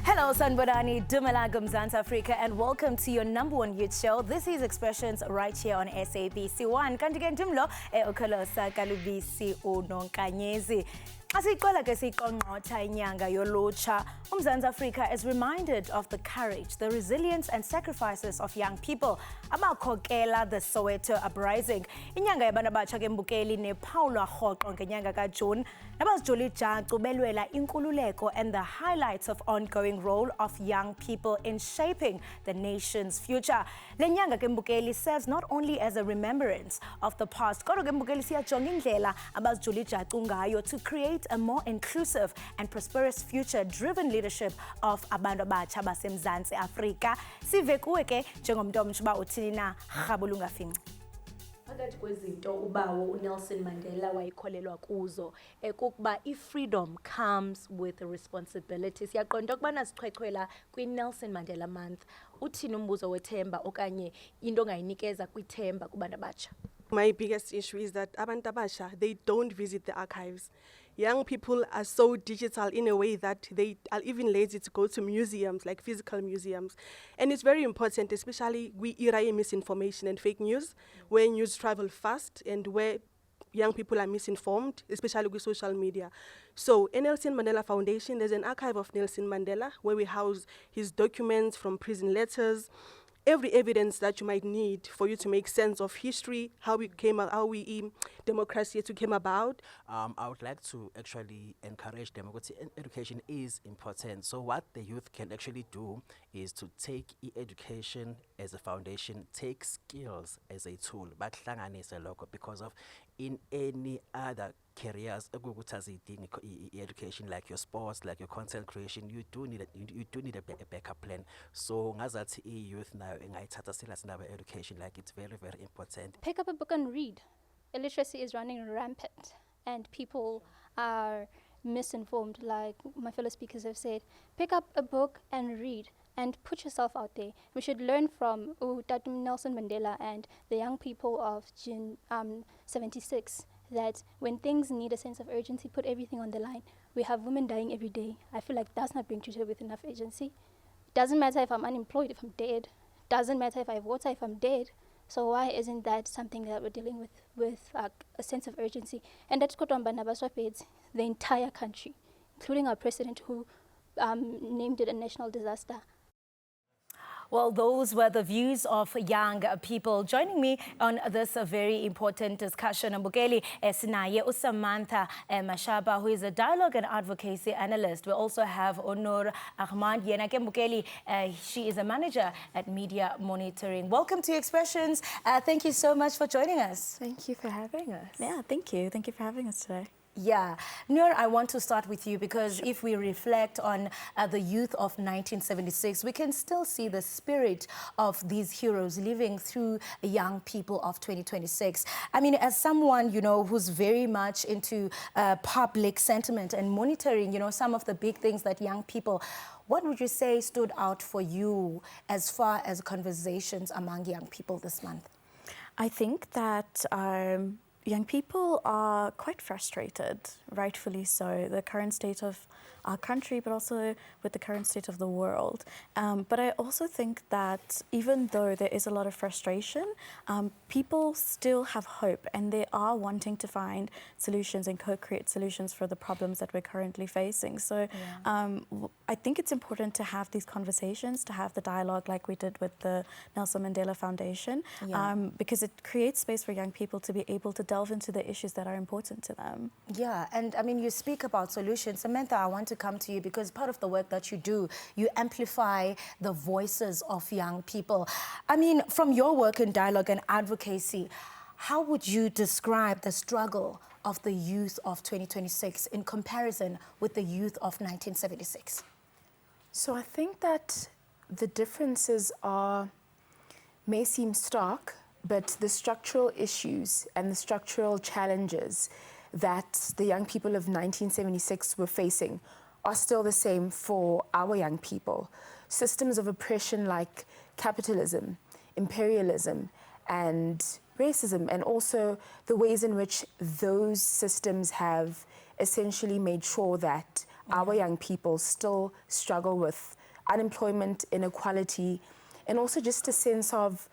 Hello, Sanborani, Dumalagam, Mzansi Africa, and welcome to your #1 youth show. This is Expressions right here on SABC 1. Kantigen Dumlo, Okalosa Kalubisi Unonkanyezi. Asiqala ke siqongqotha inyanga yolutsha, uMzansi Africa is reminded of the courage, the resilience and sacrifices of young people. Abakhokela the Soweto Uprising. Inyanga yabantu abatsha ke mbukeli nephawulwa rhoqo ngenyanga kaJune. Nabazijolija belwela inkululeko and the highlights of ongoing role of young people in shaping the nation's future. Le nyanga ke mbukeli serves not only as a remembrance of the past, kodwa ke mbukeli siyajonga indlela abazijolija ngayo to create a more inclusive and prosperous future-driven leadership of abantu abatsha baseMzantsi Afrika. Sive kuwe ke njengomntu omtsha uba uthini na rhabula ungafinci. Phakathi kwezinto ubawo uNelson Mandela wayekholelwa kuzo kukuba i-freedom comes with a responsibility. Siyaqonda ukubana sichwechwela kwi-Nelson Mandela Month. Uthini umbuzo wethemba okanye into ongayinikeza kwithemba kubantu abatsha? My biggest issue is that abantu abasha, they don't visit the archives. Young people are so digital in a way that they are even lazy to go to museums, like physical museums. And it's very important, especially we era misinformation and fake news, where news travel fast and where young people are misinformed, especially with social media. So in Nelson Mandela Foundation, there's an archive of Nelson Mandela where we house his documents from prison letters, every evidence that you might need for you to make sense of history, how democracy came about. I would like to actually encourage them because education is important. So what the youth can actually do is to take education as a foundation, take skills as a tool, but because of in any other careers, education like your sports, like your content creation, you do need a backup plan. So ngazathi youth now education, like it's very, very important. Pick up a book and read. Illiteracy is running rampant and people are misinformed, like my fellow speakers have said. Pick up a book and read and put yourself out there. We should learn from Nelson Mandela and the young people of June 76 that when things need a sense of urgency, put everything on the line. We have women dying every day. I feel like that's not being treated with enough urgency. Doesn't matter if I'm unemployed, if I'm dead. Doesn't matter if I have water, if I'm dead. So why isn't that something that we're dealing with a sense of urgency? And that's the entire country, including our president who named it a national disaster. Well, those were the views of young people. Joining me on this very important discussion, Mbukeli Sinaye Samantha Mashaba, who is a dialogue and advocacy analyst. We also have Onur Ahmad Yenake Mbukeli. She is a manager at Media Monitoring. Welcome to Expressions. Thank you so much for joining us. Thank you for having us. Yeah, thank you. Thank you for having us today. Yeah. Noor, I want to start with you because if we reflect on the youth of 1976, we can still see the spirit of these heroes living through young people of 2026. I mean, as someone, you know, who's very much into public sentiment and monitoring, you know, some of the big things that young people, what would you say stood out for you as far as conversations among young people this month? I think that young people are quite frustrated, rightfully so, the current state of our country, but also with the current state of the world. But I also think that even though there is a lot of frustration, people still have hope and they are wanting to find solutions and co-create solutions for the problems that we're currently facing. So I think it's important to have these conversations, to have the dialogue like we did with the Nelson Mandela Foundation, because it creates space for young people to be able to delve into the issues that are important to them. Yeah, and I mean, you speak about solutions. Samantha, I want to come to you because part of the work that you do, you amplify the voices of young people. I mean, from your work in dialogue and advocacy, how would you describe the struggle of the youth of 2026 in comparison with the youth of 1976? So I think that the differences may seem stark, but the structural issues and the structural challenges that the young people of 1976 were facing are still the same for our young people. Systems of oppression like capitalism, imperialism, and racism, and also the ways in which those systems have essentially made sure that our young people still struggle with unemployment, inequality, and also just a sense of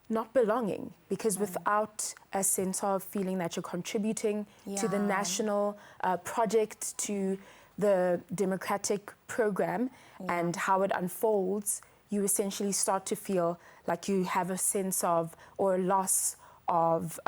not belonging, because without a sense of feeling that you're contributing to the national project, to the democratic program and how it unfolds, you essentially start to feel like you have a sense of, or a loss of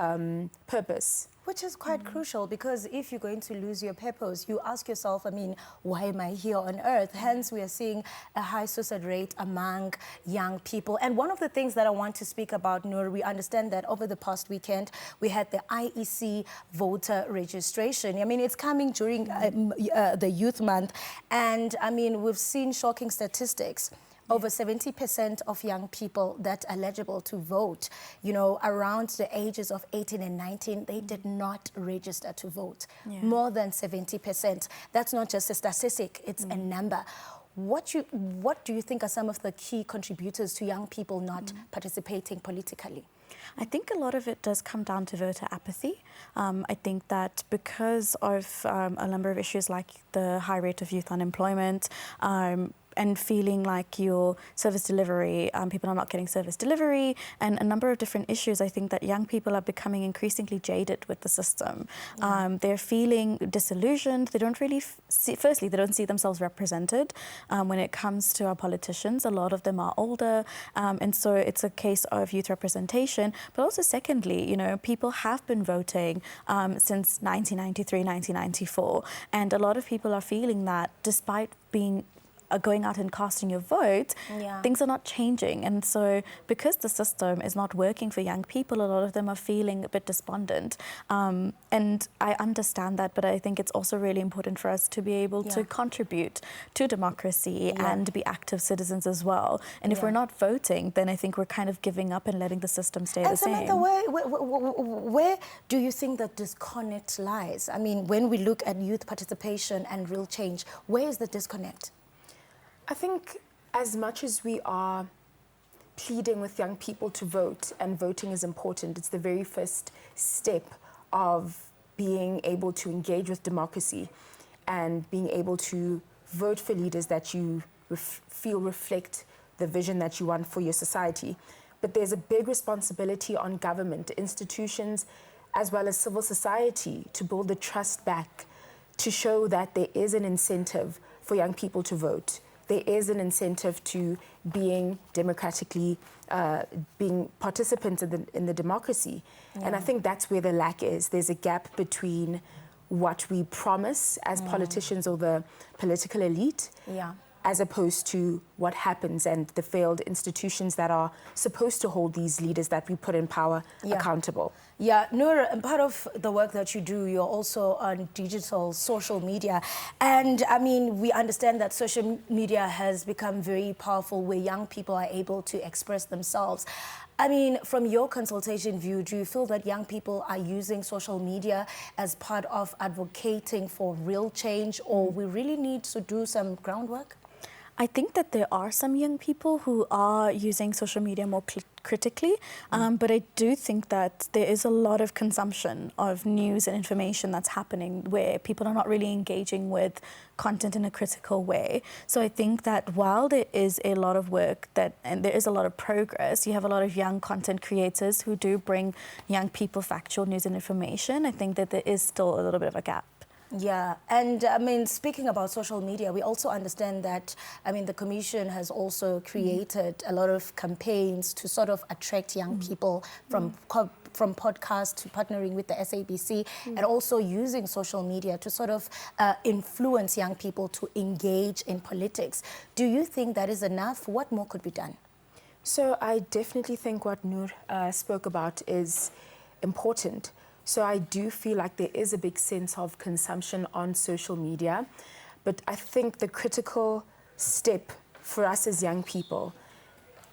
purpose. Which is quite crucial, because if you're going to lose your purpose, you ask yourself, I mean, why am I here on earth? Hence, we are seeing a high suicide rate among young people. And one of the things that I want to speak about, Noor, we understand that over the past weekend, we had the IEC voter registration. I mean, it's coming during the Youth Month. And I mean, we've seen shocking statistics. Over 70% of young people that are eligible to vote, you know, around the ages of 18 and 19, they did not register to vote. More than 70%. That's not just a statistic, it's a number. What do you think are some of the key contributors to young people not participating politically? I think a lot of it does come down to voter apathy. I think that because of a number of issues like the high rate of youth unemployment, and feeling like your service delivery, people are not getting service delivery, and a number of different issues, I think that young people are becoming increasingly jaded with the system. They're feeling disillusioned. They don't really firstly, they don't see themselves represented when it comes to our politicians. A lot of them are older, and so it's a case of youth representation. But also secondly, you know, people have been voting since 1993, 1994, and a lot of people are feeling that despite being going out and casting your vote, things are not changing. And so because the system is not working for young people, a lot of them are feeling a bit despondent. And I understand that, but I think it's also really important for us to be able to contribute to democracy and be active citizens as well. And if we're not voting, then I think we're kind of giving up and letting the system stay the same. Samantha, where do you think that disconnect lies? I mean, when we look at youth participation and real change, where is the disconnect? I think as much as we are pleading with young people to vote, and voting is important, it's the very first step of being able to engage with democracy and being able to vote for leaders that you feel reflect the vision that you want for your society. But there's a big responsibility on government, institutions, as well as civil society to build the trust back, to show that there is an incentive for young people to vote. There is an incentive to being democratically, being participants in the democracy. And I think that's where the lack is. There's a gap between what we promise as politicians or the political elite, as opposed to what happens and the failed institutions that are supposed to hold these leaders that we put in power accountable. Yeah, Noor, part of the work that you do, you're also on digital social media. And I mean, we understand that social media has become very powerful, where young people are able to express themselves. I mean, from your consultation view, do you feel that young people are using social media as part of advocating for real change, or we really need to do some groundwork? I think that there are some young people who are using social media more critically, but I do think that there is a lot of consumption of news and information that's happening where people are not really engaging with content in a critical way. So I think that while there is a lot of work and there is a lot of progress, you have a lot of young content creators who do bring young people factual news and information. I think that there is still a little bit of a gap. Yeah, and I mean, speaking about social media, we also understand that, I mean, the Commission has also created a lot of campaigns to sort of attract young people from podcasts to partnering with the SABC and also using social media to sort of influence young people to engage in politics. Do you think that is enough? What more could be done? So I definitely think what Noor spoke about is important. So I do feel like there is a big sense of consumption on social media, but I think the critical step for us as young people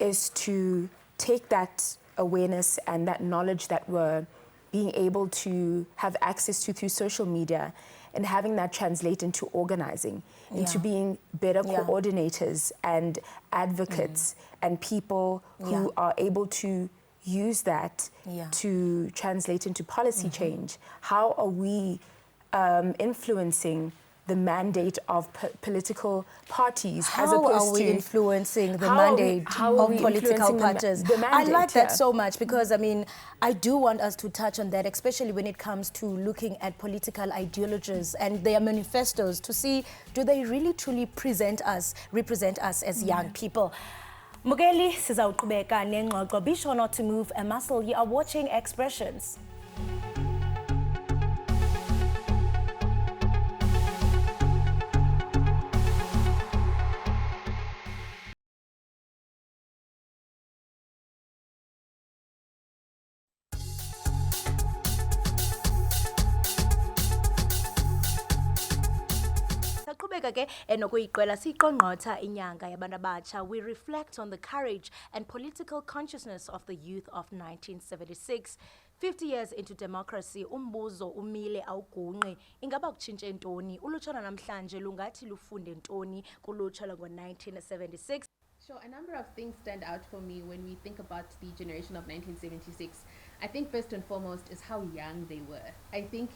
is to take that awareness and that knowledge that we're being able to have access to through social media and having that translate into organizing, into being better coordinators and advocates and people who are able to use that to translate into policy change. How are we influencing the mandate of political parties as How opposed are we to influencing the how are we- mandate how are of we political influencing parties? the I mandate, like that yeah. so much because, I mean, I do want us to touch on that, especially when it comes to looking at political ideologies and their manifestos to see, do they really truly represent us as young people? Mugeli, sizawuqhubeka nengxoxo. Be sure not to move a muscle. You are watching Expressions. Saqhubeka ke nokuyiqela siqongqotha inyanga yabantu abatsha. We reflect on the courage and political consciousness of the youth of 1976. 50 years into democracy, umbuzo umile awugunqi. Ingaba kutshintshe ntoni? Ulutsha namhlanje lungathi lufunde ntoni kulutsha lwango-1976? Sure, a number of things stand out for me when we think about the generation of 1976. I think first and foremost is how young they were. I think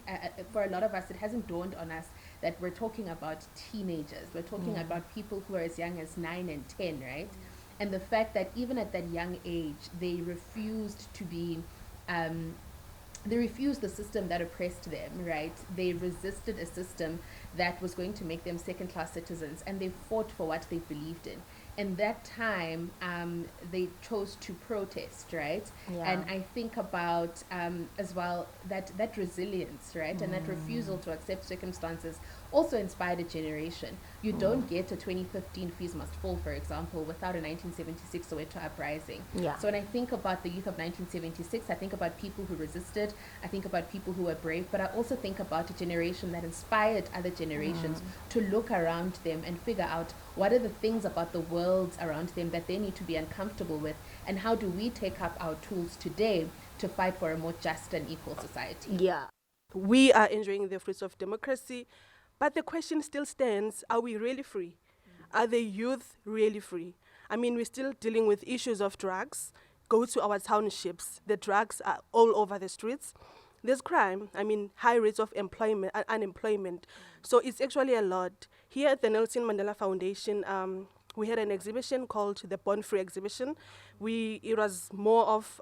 for a lot of us, it hasn't dawned on us that we're talking about teenagers. We're talking about people who are as young as 9 and 10, right? And the fact that even at that young age, they refused to be, they refused the system that oppressed them, right? They resisted a system that was going to make them second-class citizens, and they fought for what they believed in. In that time, they chose to protest, right? Yeah. And I think about as well that resilience, right? And that refusal to accept circumstances also inspired a generation. You don't get a 2015 Fees Must Fall, for example, without a 1976 Soweto Uprising. Yeah. So when I think about the youth of 1976, I think about people who resisted, I think about people who were brave, but I also think about a generation that inspired other generations to look around them and figure out what are the things about the world around them that they need to be uncomfortable with, and how do we take up our tools today to fight for a more just and equal society. Yeah. We are enjoying the fruits of democracy, but the question still stands, are we really free? Are the youth really free? I mean, we're still dealing with issues of drugs. Go to our townships, the drugs are all over the streets. There's crime, I mean, high rates of unemployment. So it's actually a lot. Here at the Nelson Mandela Foundation, we had an exhibition called the Born Free exhibition. It was more of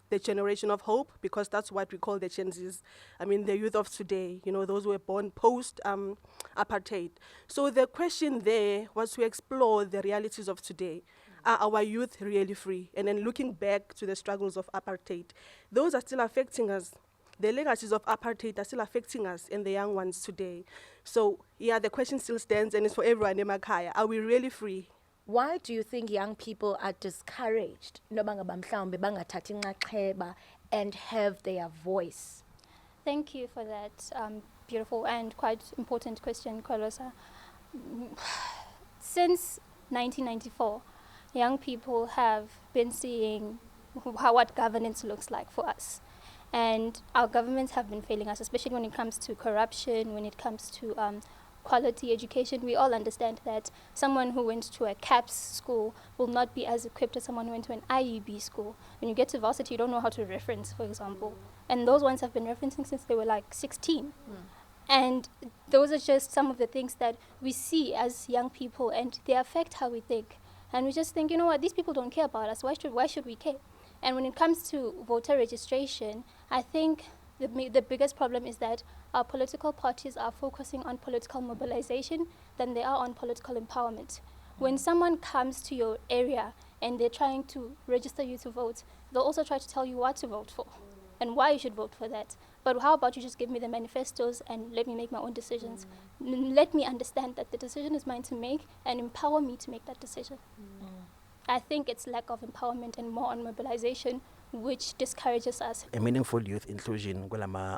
the generation of hope, because that's what we call the Gen Zs. I mean, the youth of today, you know, those who were born post-apartheid. So the question there was to explore the realities of today. Are our youth really free? And then looking back to the struggles of apartheid, those are still affecting us. The legacies of apartheid are still affecting us and the young ones today. So, yeah, the question still stands, and it's for everyone in Makaya. Are we really free? Why do you think young people are discouraged noba ngaba mhlawumbe bangathathi inxaxheba and have their voice? Thank you for that beautiful and quite important question, Kolosa. Since 1994, young people have been seeing what governance looks like for us. And our governments have been failing us, especially when it comes to corruption, when it comes to quality education. We all understand that someone who went to a CAPS school will not be as equipped as someone who went to an IUB school. When you get to varsity, you don't know how to reference, for example. And those ones have been referencing since they were like 16. And those are just some of the things that we see as young people, and they affect how we think. And we just think, you know what, these people don't care about us. Why should we care? And when it comes to voter registration, I think the biggest problem is that our political parties are focusing on political mobilization than they are on political empowerment. When someone comes to your area and they're trying to register you to vote, they'll also try to tell you what to vote for and why you should vote for that. But how about you just give me the manifestos and let me make my own decisions? Let me understand that the decision is mine to make and empower me to make that decision. I think it's lack of empowerment and more on mobilization, which discourages us. A meaningful youth inclusion kulama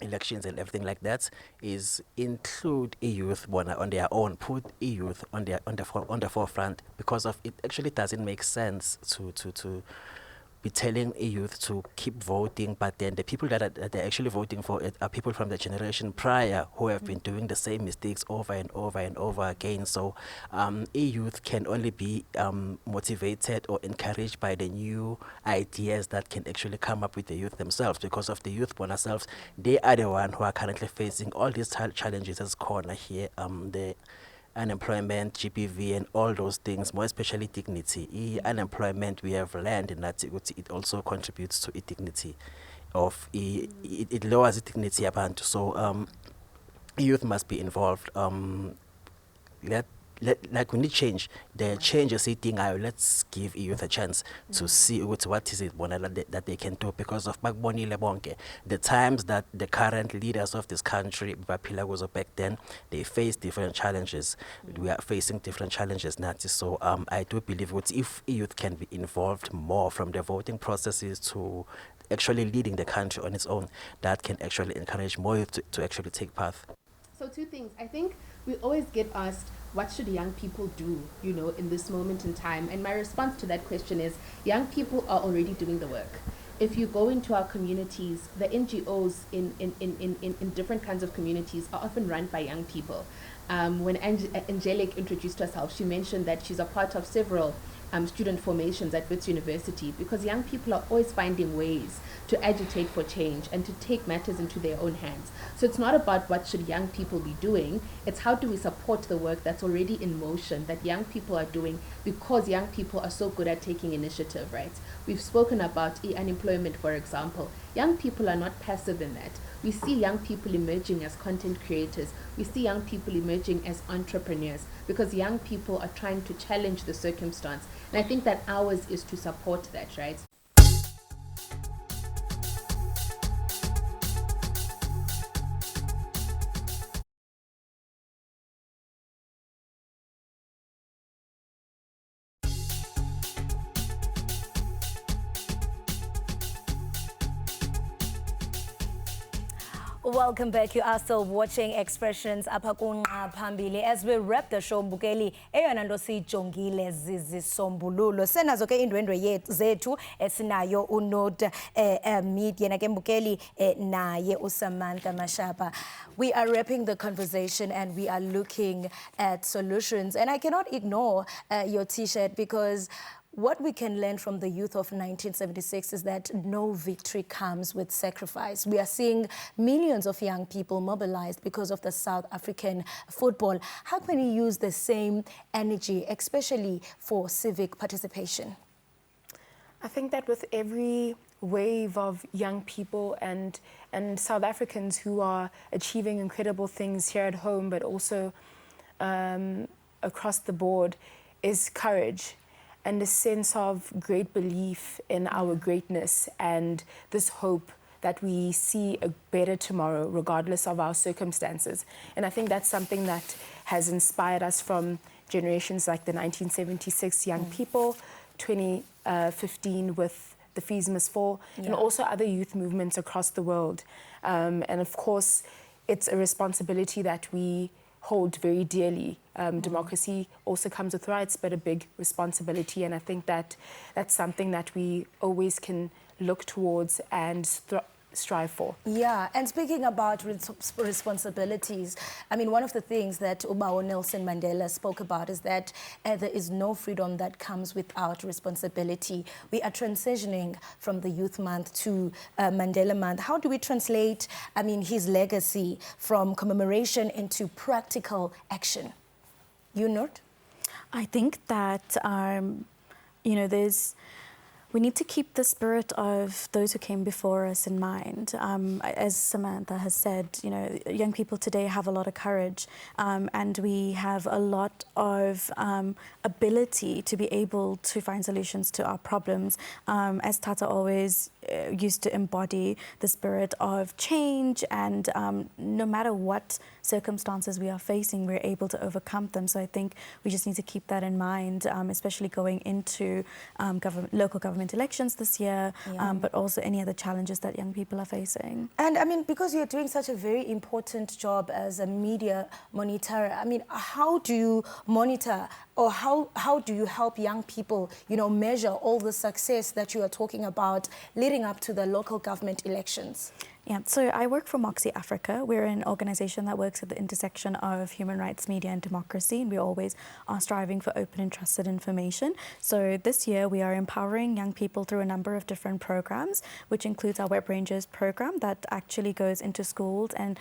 elections and everything like that is include youth on their own, put youth on the forefront, because of it actually doesn't make sense to be telling a youth to keep voting, but then the people that they're actually voting for it are people from the generation prior who have been doing the same mistakes over and over and over again. So a youth can only be motivated or encouraged by the new ideas that can actually come up with the youth themselves, because of the youth born ourselves. They are the one who are currently facing all these challenges as corner here, the unemployment, GPV, and all those things, more especially dignity. Unemployment, we have learned in that it also contributes to dignity of it lowers the dignity abantu. So youth must be involved. Like we need change. The change is sitting out. Let's give youth a chance to see what is it that they can do, because of the times that the current leaders of this country, back then, they face different challenges. We are facing different challenges now. So I do believe if youth can be involved more from the voting processes to actually leading the country on its own, that can actually encourage more youth to actually take path. So two things. I think we always get asked, what should young people do, in this moment in time? And my response to that question is, young people are already doing the work. If you go into our communities, the NGOs in different kinds of communities are often run by young people. When Angelique introduced herself, she mentioned that she's a part of several student formations at Wits University, because young people are always finding ways to agitate for change and to take matters into their own hands. So it's not about what should young people be doing, it's how do we support the work that's already in motion that young people are doing, because young people are so good at taking initiative, right? We've spoken about unemployment, for example. Young people are not passive in that. We see young people emerging as content creators. We see young people emerging as entrepreneurs, because young people are trying to challenge the circumstance. And I think that ours is to support that, right? Welcome back. You are still watching Expressions apha kunqa phambili. As we wrap the show, Mbukeli, eyona nto siyijongile zizisombululo. Senazo ke indwendwe zethu esinayo uNoda Media na ke Mbukeli naye uSamantha Mashapa. We are wrapping the conversation and we are looking at solutions. And I cannot ignore your T-shirt, because what we can learn from the youth of 1976 is that no victory comes with sacrifice. We are seeing millions of young people mobilized because of the South African football. How can we use the same energy, especially for civic participation? I think that with every wave of young people and South Africans who are achieving incredible things here at home, but also across the board, is courage and a sense of great belief in our greatness and this hope that we see a better tomorrow regardless of our circumstances. And I think that's something that has inspired us from generations like the 1976 young people, 2015 with the Fees Must Fall, and also other youth movements across the world. And of course, it's a responsibility that we hold very dearly. Democracy also comes with rights, but a big responsibility. And I think that that's something that we always can look towards and strive for. Yeah, and speaking about responsibilities, I mean, one of the things that Ubao Nelson Mandela spoke about is that there is no freedom that comes without responsibility. We are transitioning from the Youth Month to Mandela Month. How do we translate, I mean, his legacy from commemoration into practical action? You know? I think that, you know, we need to keep the spirit of those who came before us in mind. As Samantha has said, you know, young people today have a lot of courage, and we have a lot of ability to be able to find solutions to our problems. As Tata always used to embody the spirit of change, and no matter what circumstances we are facing, we're able to overcome them. So I think we just need to keep that in mind, especially going into local government parliament elections this year, but also any other challenges that young people are facing. And I mean, because you're doing such a very important job as a media monitor, I mean, how do you monitor or how do you help young people, you know, measure all the success that you are talking about leading up to the local government elections? Yeah, so I work for Moxie Africa. We're an organization that works at the intersection of human rights, media and democracy, and we always are striving for open and trusted information. So this year we are empowering young people through a number of different programs, which includes our Web Rangers program that actually goes into schools and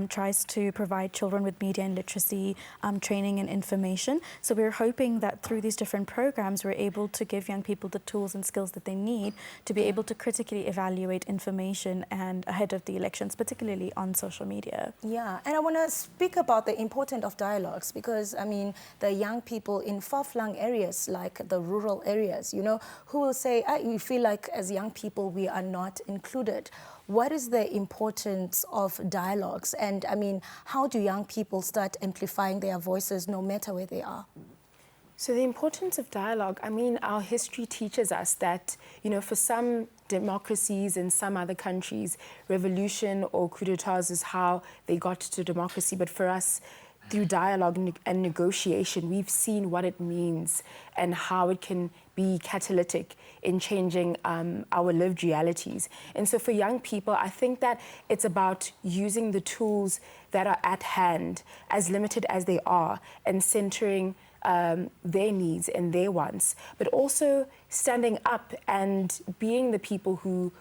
tries to provide children with media and literacy training and information. So we're hoping that through these different programs we're able to give young people the tools and skills that they need to be able to critically evaluate information and ahead of the elections, particularly on social media. Yeah, and I want to speak about the importance of dialogues because, I mean, the young people in far-flung areas like the rural areas, you know, who will say, we feel like as young people we are not included. What is the importance of dialogues? And, I mean, how do young people start amplifying their voices no matter where they are? So the importance of dialogue, I mean, our history teaches us that, you know, for some democracies in some other countries, revolution or coup d'etats is how they got to democracy. But for us, through dialogue and negotiation, we've seen what it means and how it can be catalytic in changing our lived realities. And so for young people, I think that it's about using the tools that are at hand, as limited as they are, and centering their needs and their wants, but also standing up and being the people who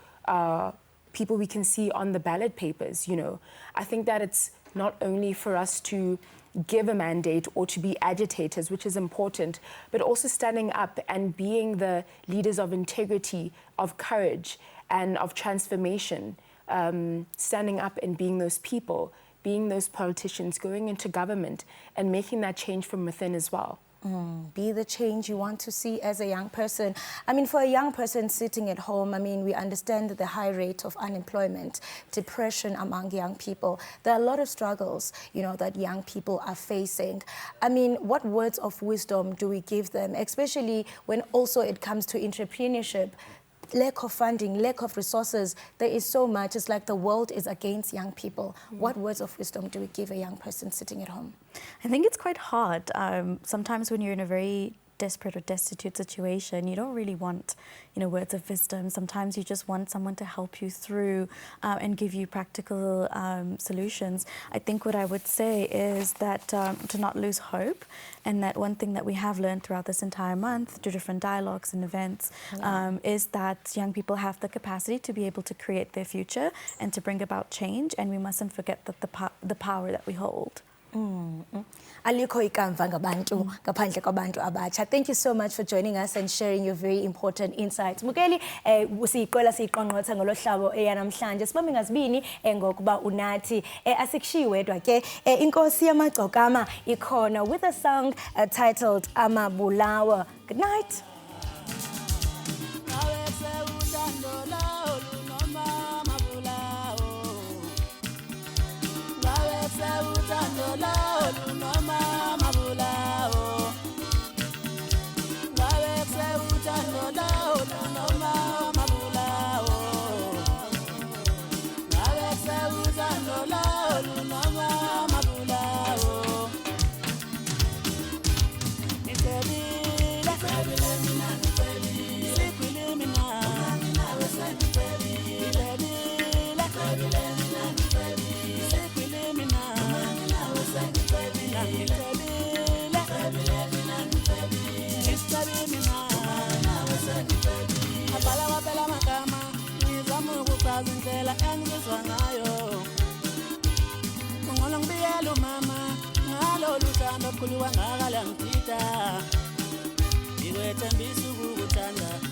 people we can see on the ballot papers, you know. I think that it's not only for us to give a mandate or to be agitators, which is important, but also standing up and being the leaders of integrity, of courage, and of transformation, standing up and being those people, being those politicians, going into government and making that change from within as well. Be the change you want to see as a young person. I mean, for a young person sitting at home, I mean, we understand the high rate of unemployment, depression among young people. There are a lot of struggles, you know, that young people are facing. I mean, what words of wisdom do we give them, especially when also it comes to entrepreneurship? Lack of funding, lack of resources, there is so much. It's like the world is against young people. What words of wisdom do we give a young person sitting at home? I think it's quite hard. Sometimes when you're in a very desperate or destitute situation, you don't really want, you know, words of wisdom. Sometimes you just want someone to help you through and give you practical solutions. I think what I would say is that to not lose hope, and that one thing that we have learned throughout this entire month through different dialogues and events is that young people have the capacity to be able to create their future and to bring about change, and we mustn't forget that the power that we hold. Alikho ikamva ngabantu ngaphandle kwabantu abatsha. Thank you so much for joining us and sharing your very important insights. Mukeli siqola siqonqotha ngolohlabo eyanamhlanje sibambe ngazibini ngokuba unathi asikushiyi wedwa ke inkosi yamagcokama ikhona with a song titled Amabulawa. Good night. Indlela engizizwa ngayo ungolo ngibiyela umama ngalo luthando olukhuluwa ngakala ngithita ngikwethembisa ukukuthanda